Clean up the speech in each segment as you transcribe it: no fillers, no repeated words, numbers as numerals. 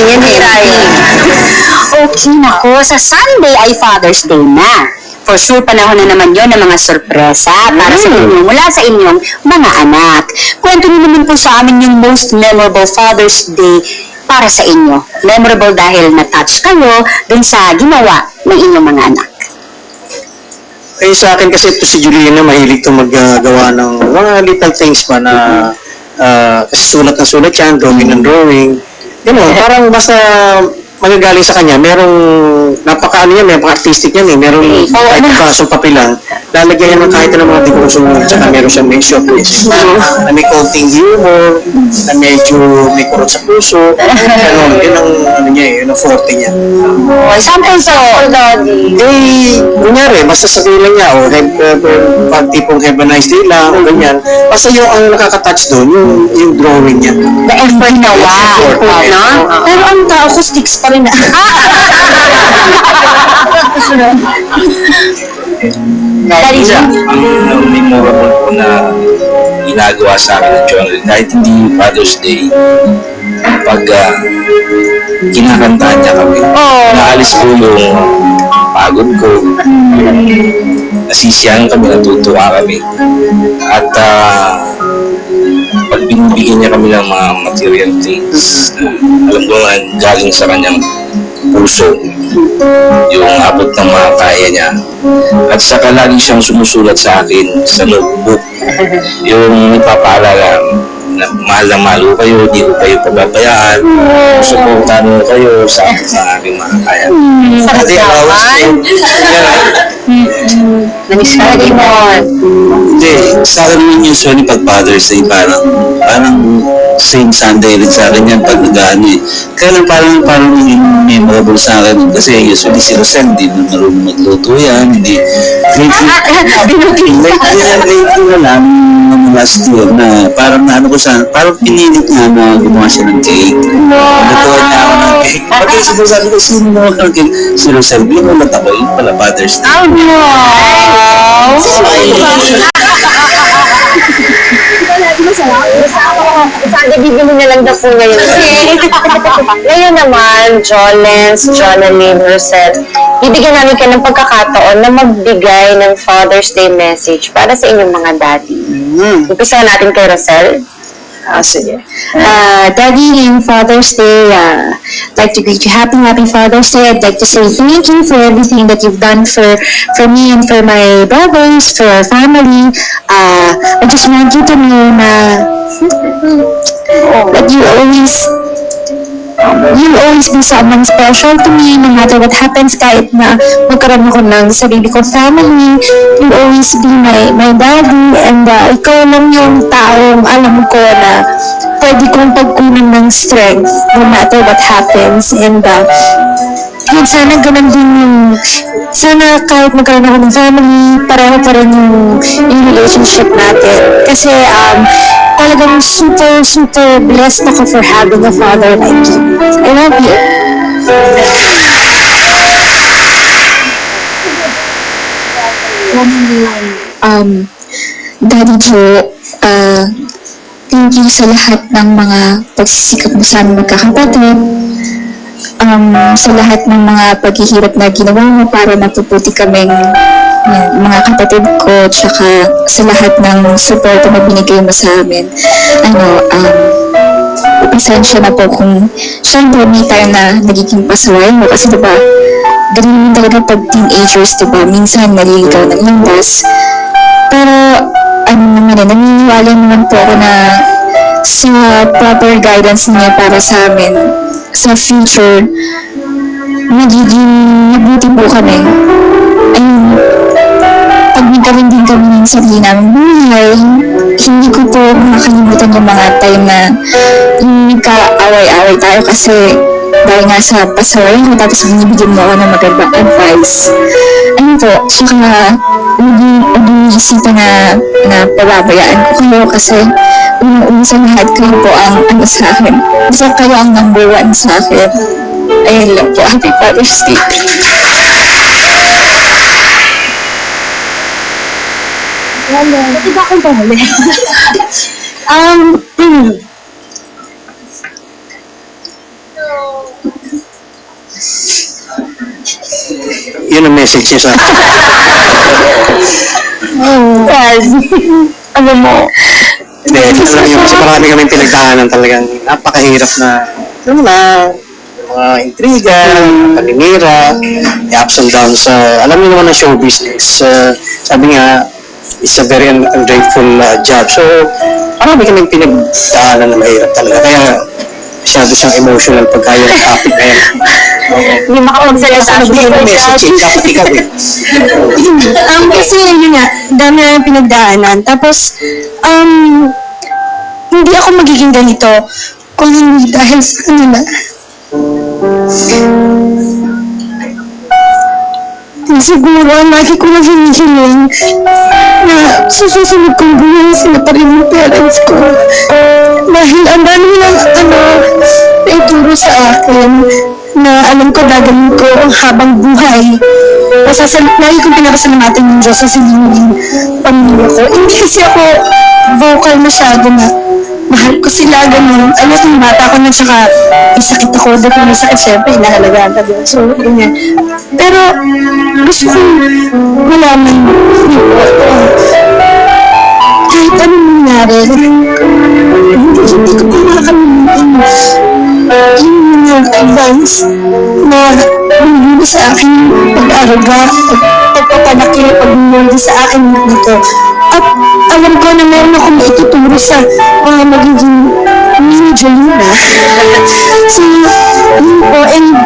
Yan hirahin. Okay, nako. Sa Sunday ay Father's Day na. For sure, panahon na naman yon ng mga sorpresa para sa inyo mula sa inyong mga anak. Kwento niyo naman po sa amin yung most memorable Father's Day para sa inyo. Memorable dahil na-touch kayo dun sa ginawa ng inyong mga anak. Eh sa akin kasi ito si Juliana, mahilig ito maggawa ng mga little things pa na kasi sulat na sulat yan, drawing ng drawing. Ganun, parang basta magagaling sa kanya, merong napaka-ano yan, merong artistic yan eh, merong kahit kasong papilang, lalagyan niya ng kahit ng mga dekorasyon, tsaka meron siya may showcase na may konting humor, na medyo may kurot sa puso, ganun, yun ang ano niya eh, yun ang forte niya. Sample po, Daddy. Eh, kunyari, basta sabihin lang niya, pag tipong have a nice day lang, o ganyan, basta yung ang nakaka-touch doon, yung drawing niya. The effort na no? Pero ang tao ko, sticks pa rin na. Daddy, ang memorable po na ginagawa sa akin ng Jonathan, kahit hindi Father's Day, pag kinakantahan niya kami, naalis po yung pagod ko, nasisiyahan kami, natutuwa kami, at pag binibigyan niya kami ng mga material things, alam ko nga galing sa kanyang puso, yung abot ng mga kaya niya. At saka lagi siyang sumusulat sa akin sa notebook, yung nagpapaalala na mahal ko kayo, di ko kayo pababayaan, suportahan mo kayo sa aking mga kaya. Sarap naman. Namiss ka rin mo. Hindi, sa akin naman usually pag Father's Day, parang same Sunday rin sa akin yan pag nag-ano eh. Kaya lang parang memorable sa akin kasi usually si Rosel, hindi na marunong magluto yan, hindi. Lately na lang, last year na parang naano ko sa, parang pinilit nga na gumawa siya ng cake. Natuwa niya ako ng cake. Pag sabi ko, sino mo ng cake? Si Rosel, binulat ako, yun pala Father's Day. Oh, no! Sana bibili na lang daw po ngayon. Ngayon naman, Jolens, Jonalyn, Rosette, bibigyan namin kayo ng pagkakataon na magbigay ng Father's Day message para sa inyong mga daddy. Umpisa natin kay Roselle. Sige. Daddy, in Father's Day, I'd like to greet you happy Father's Day. I'd like to say thank you for everything that you've done for me and for my brothers, for our family. I just want you to know that you always be someone special to me, no matter what happens, kahit na magkaroon ako ng sarili kong family, you'll always be my daddy, and ikaw lang yung taong alam ko na pwede kong pagkunan ng strength, no matter what happens, and yun, sana ganun din sana kahit magkaroon ako ng family, pareho pa rin yung relationship natin. Kasi, talagang super blessed ako for having a father like you. I love you. Daddy Joe, thank you sa lahat ng mga pagsisikap mo sa aming magkakapatid. Sa lahat ng mga paghihirap na ginawa mo para mapuputi kaming mga kapatid ko, tsaka sa lahat ng support na binigay mo sa amin. Pasensya na po kung syempre may time na nagiging pasaway mo kasi diba, ganun talaga pag teenagers, diba, minsan naliligaw ng landas. Pero naniniwala naman po ako na sa proper guidance niya para sa amin sa future, magiging mabuti po kami. Ayun, pag nagkaroon din kami ng sarili namin buhay, hindi ko po makakalimutan yung mga time na yung nagka-away-away tayo kasi dahil nga sa pasaway ko, tapos binibigyan mo ako ng magandang advice. Ayun po, saka mag-iisipan na pababayaan ko kayo kasi unang-una sa lahat kayo po ang sa akin. Basta kayo ang number one sa akin. Ayun lang po. Happy Father's Day. Bakit ba akong pahuli? So, Yun ang message niya sa akin. Yes. Alam mo, Hindi, ito lang yun. Kasi marami kami pinagdaanan talagang napakahirap na, alam mo na, mga intriga, paninira, may ups and downs. Alam niyo naman ang show business. Sabi nga, it's a very ungrateful job. So, marami kami pinagdaanan na mahirap talaga. Kaya, masyado siyang emotional pagka yung topic na yan. hindi makapagsalita Ano ba yung message? Dapat ikaw eh. Kasi yun nga, dami na yung pinagdaanan. Tapos, hindi ako magiging ganito kung hindi dahil sa kanila. Siguro, ang lagi ko na hinihiling na sa susunod kong buhay sila pa rin yung parents ko. Dahil ang dami nilang naituro sa akin na alam ko gagawin ko habang buhay. Lagi kong pinapasalamatan yung Diyos sa sililing pamilya ko. Hindi kasi ako vocal masyado na mahal ko sila, ganun. Ano, yung bata ko na tsaka isakit ako, dahil may sakit, syempre, inahalagaan ka din. So, ganyan. Pero, gusto kong malaman yung kahit anong nangyari, hindi ko pa makakalimutan yung mga advance na binigay sa akin pag-aruga, pagpapalaki, pag-binigay sa akin dito. At alam ko na meron akong ituturo sa mga magiging mini Jolina. So, yun po, and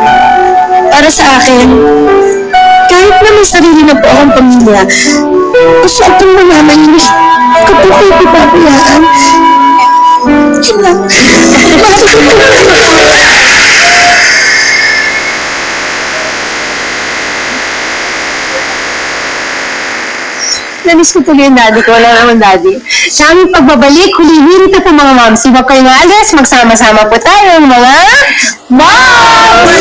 para sa akin, kahit na may sarili na po akong pamilya, gusto ko malaman yun, kapag ko ipapabayaan. Yun lang. Namiss ko tuloy yung daddy ko. Wala naman daddy. Sa aming pagbabalik, hulihin ito po mga moms. Huwag kayo nga alas, magsama-sama po tayo mga moms!